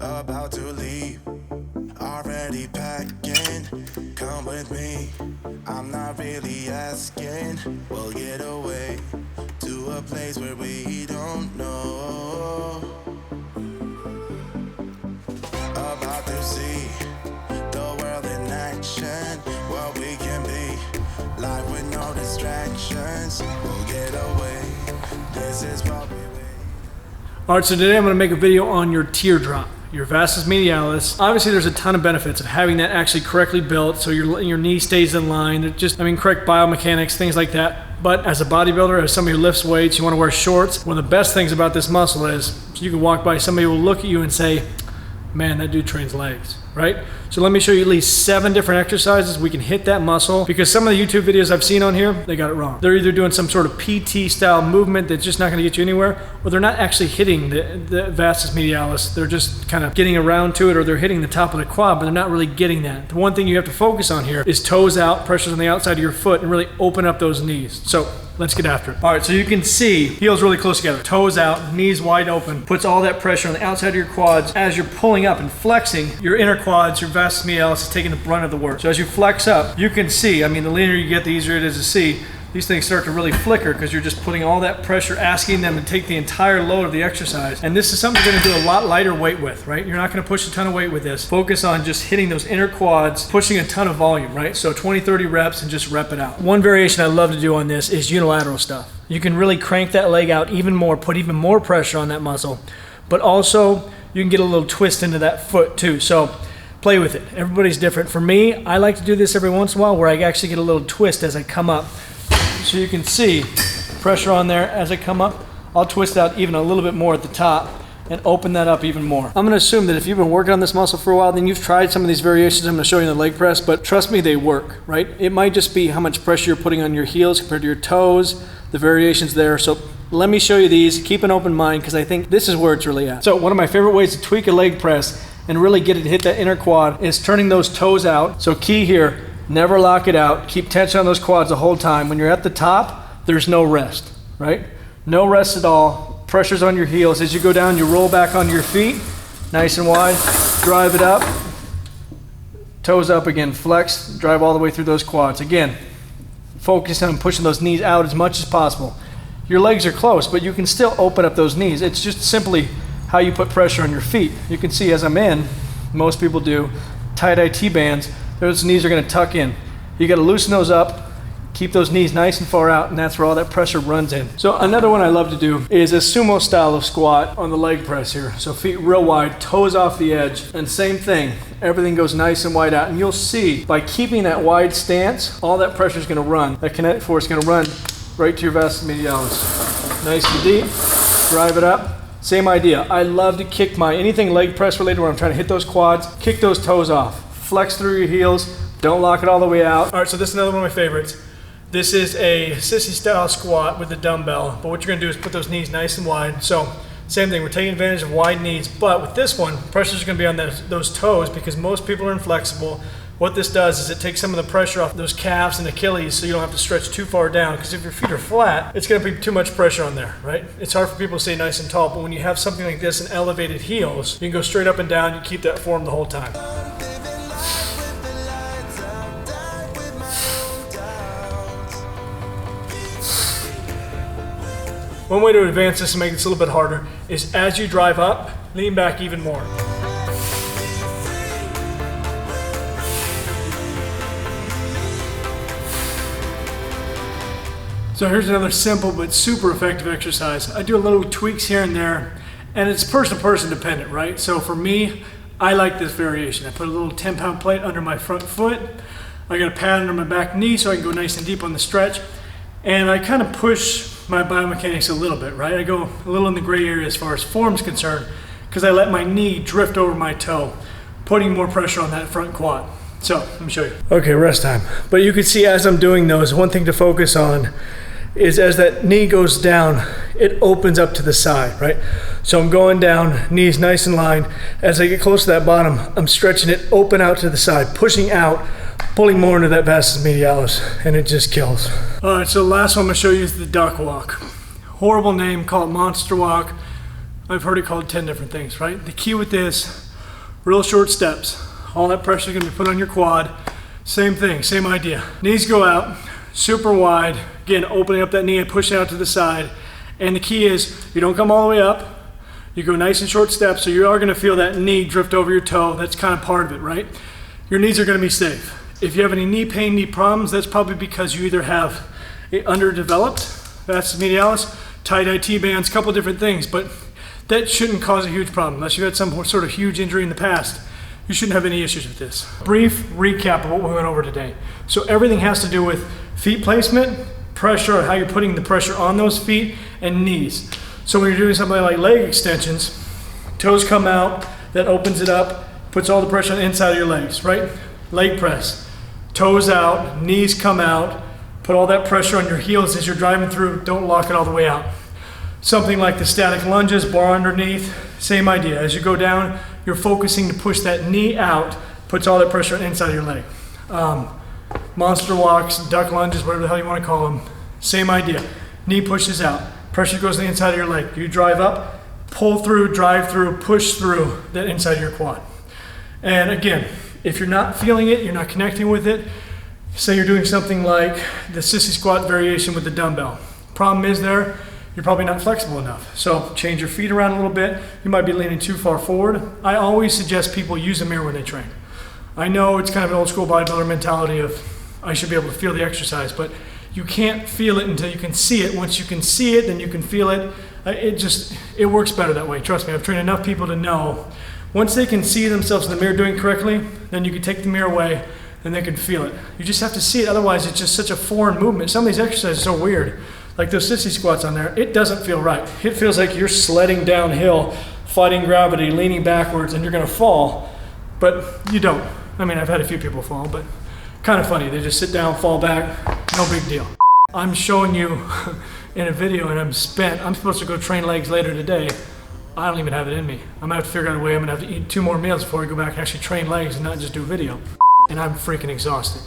about to leave, already packing. Come with me, I'm not really asking. We'll get away to a place where we don't know. About to see the world in action, what we can be, life with no distractions. We'll get away, this is what we wait. Alright, so today I'm going to make a video on your teardrop, your Vastus Medialis. Obviously there's a ton of benefits of having that actually correctly built so your knee stays in line. Correct biomechanics, things like that. But as a bodybuilder, as somebody who lifts weights, you want to wear shorts. One of the best things about this muscle is you can walk by, somebody will look at you and say, man, that dude trains legs, right? So let me show you at least 7 different exercises we can hit that muscle, because some of the YouTube videos I've seen on here, they got it wrong. They're either doing some sort of PT style movement that's just not gonna get you anywhere, or they're not actually hitting the Vastus Medialis. They're just kind of getting around to it, or they're hitting the top of the quad, but they're not really getting that. The one thing you have to focus on here is toes out, pressures on the outside of your foot, and really open up those knees. So let's get after it. All right, so you can see heels really close together, toes out, knees wide open, puts all that pressure on the outside of your quads. As you're pulling up and flexing, your inner quads, your Vastus Medialis is taking the brunt of the work. So as you flex up, you can see, I mean, the leaner you get, the easier it is to see. These things start to really flicker because you're just putting all that pressure, asking them to take the entire load of the exercise. And this is something you're gonna do a lot lighter weight with, right? You're not gonna push a ton of weight with this. Focus on just hitting those inner quads, pushing a ton of volume, right? So 20, 30 reps and just rep it out. One variation I love to do on this is unilateral stuff. You can really crank that leg out even more, put even more pressure on that muscle, but also you can get a little twist into that foot too. So play with it. Everybody's different. For me, I like to do this every once in a while where I actually get a little twist as I come up. So you can see pressure on there as I come up. I'll twist out even a little bit more at the top and open that up even more. I'm gonna assume that if you've been working on this muscle for a while, then you've tried some of these variations I'm gonna show you in the leg press, but trust me, they work, right? It might just be how much pressure you're putting on your heels compared to your toes, the variations there. So let me show you these. Keep an open mind, because I think this is where it's really at. So one of my favorite ways to tweak a leg press and really get it to hit that inner quad is turning those toes out. So key here, never lock it out. Keep tension on those quads the whole time. When you're at the top, there's no rest, right? No rest at all. Pressure's on your heels. As you go down, you roll back onto your feet, nice and wide, drive it up, toes up again, flex, drive all the way through those quads. Again, focus on pushing those knees out as much as possible. Your legs are close, but you can still open up those knees. It's just simply how you put pressure on your feet. You can see as I'm in, most people do, tie-dye T-bands, those knees are gonna tuck in. You gotta loosen those up, keep those knees nice and far out, and that's where all that pressure runs in. So another one I love to do is a sumo style of squat on the leg press here. So feet real wide, toes off the edge, and same thing. Everything goes nice and wide out, and you'll see by keeping that wide stance, all that pressure is gonna run. That kinetic force is gonna run right to your Vastus Medialis. Nice and deep, drive it up. Same idea. I love to kick anything leg press related where I'm trying to hit those quads, kick those toes off. Flex through your heels, don't lock it all the way out. All right, so this is another one of my favorites. This is a sissy style squat with the dumbbell, but what you're gonna do is put those knees nice and wide. So same thing, we're taking advantage of wide knees, but with this one, pressure's gonna be on those toes because most people are inflexible. What this does is it takes some of the pressure off those calves and Achilles so you don't have to stretch too far down, because if your feet are flat, it's gonna be too much pressure on there, right? It's hard for people to stay nice and tall, but when you have something like this and elevated heels, you can go straight up and down, you keep that form the whole time. One way to advance this and make this a little bit harder is as you drive up, lean back even more. So here's another simple but super effective exercise. I do a little tweaks here and there, and it's person to person dependent, right? So for me, I like this variation. I put a little 10-pound plate under my front foot. I got a pad under my back knee so I can go nice and deep on the stretch. And I kind of push my biomechanics a little bit, right? I go a little in the gray area as far as form's concerned, because I let my knee drift over my toe, putting more pressure on that front quad. So let me show you. Okay, rest time. But you can see as I'm doing those, one thing to focus on is as that knee goes down, it opens up to the side, right? So I'm going down, knees nice and lined. As I get close to that bottom, I'm stretching it open out to the side, pushing out, pulling more into that Vastus Medialis, and it just kills. All right, so the last one I'm gonna show you is the duck walk. Horrible name, call it monster walk. I've heard it called 10 different things, right? The key with this, Real short steps. All that pressure is gonna be put on your quad. Same thing, same idea. Knees go out, super wide. Again, opening up that knee and pushing out to the side. And the key is you don't come all the way up. You go nice and short steps, so you are gonna feel that knee drift over your toe. That's kind of part of it, right? Your knees are gonna be safe. If you have any knee pain, knee problems, that's probably because you either have a underdeveloped vastus medialis, tight IT bands, a couple different things, but that shouldn't cause a huge problem. Unless you've had some sort of huge injury in the past, you shouldn't have any issues with this. Brief recap of what we went over today. So everything has to do with feet placement, pressure, how you're putting the pressure on those feet, and knees. So when you're doing something like leg extensions, toes come out, that opens it up, puts all the pressure on the inside of your legs, right? Leg press, toes out, knees come out, put all that pressure on your heels as you're driving through, don't lock it all the way out. Something like the static lunges, bar underneath, same idea. As you go down, you're focusing to push that knee out, puts all that pressure on the inside of your leg. Monster walks, duck lunges, whatever the hell you want to call them, same idea. Knee pushes out. Pressure goes to the inside of your leg. You drive up, pull through, drive through, push through that inside of your quad. And again, if you're not feeling it, you're not connecting with it, say you're doing something like the Sissy Squat variation with the dumbbell. Problem is there, you're probably not flexible enough. So change your feet around a little bit. You might be leaning too far forward. I always suggest people use a mirror when they train. I know it's kind of an old school bodybuilder mentality of I should be able to feel the exercise, but you can't feel it until you can see it. Once you can see it, then you can feel it. It works better that way. Trust me, I've trained enough people to know once they can see themselves in the mirror doing correctly, then you can take the mirror away and they can feel it. You just have to see it, otherwise it's just such a foreign movement. Some of these exercises are so weird. Like those Sissy Squats on there, it doesn't feel right. It feels like you're sledding downhill, fighting gravity, leaning backwards, and you're gonna fall, but you don't. I mean, I've had a few people fall, but kind of funny. They just sit down, fall back, no big deal. I'm showing you in a video and I'm spent. I'm supposed to go train legs later today. I don't even have it in me. I'm gonna have to figure out a way. I'm gonna have to eat 2 more meals before I go back and actually train legs and not just do a video. And I'm freaking exhausted.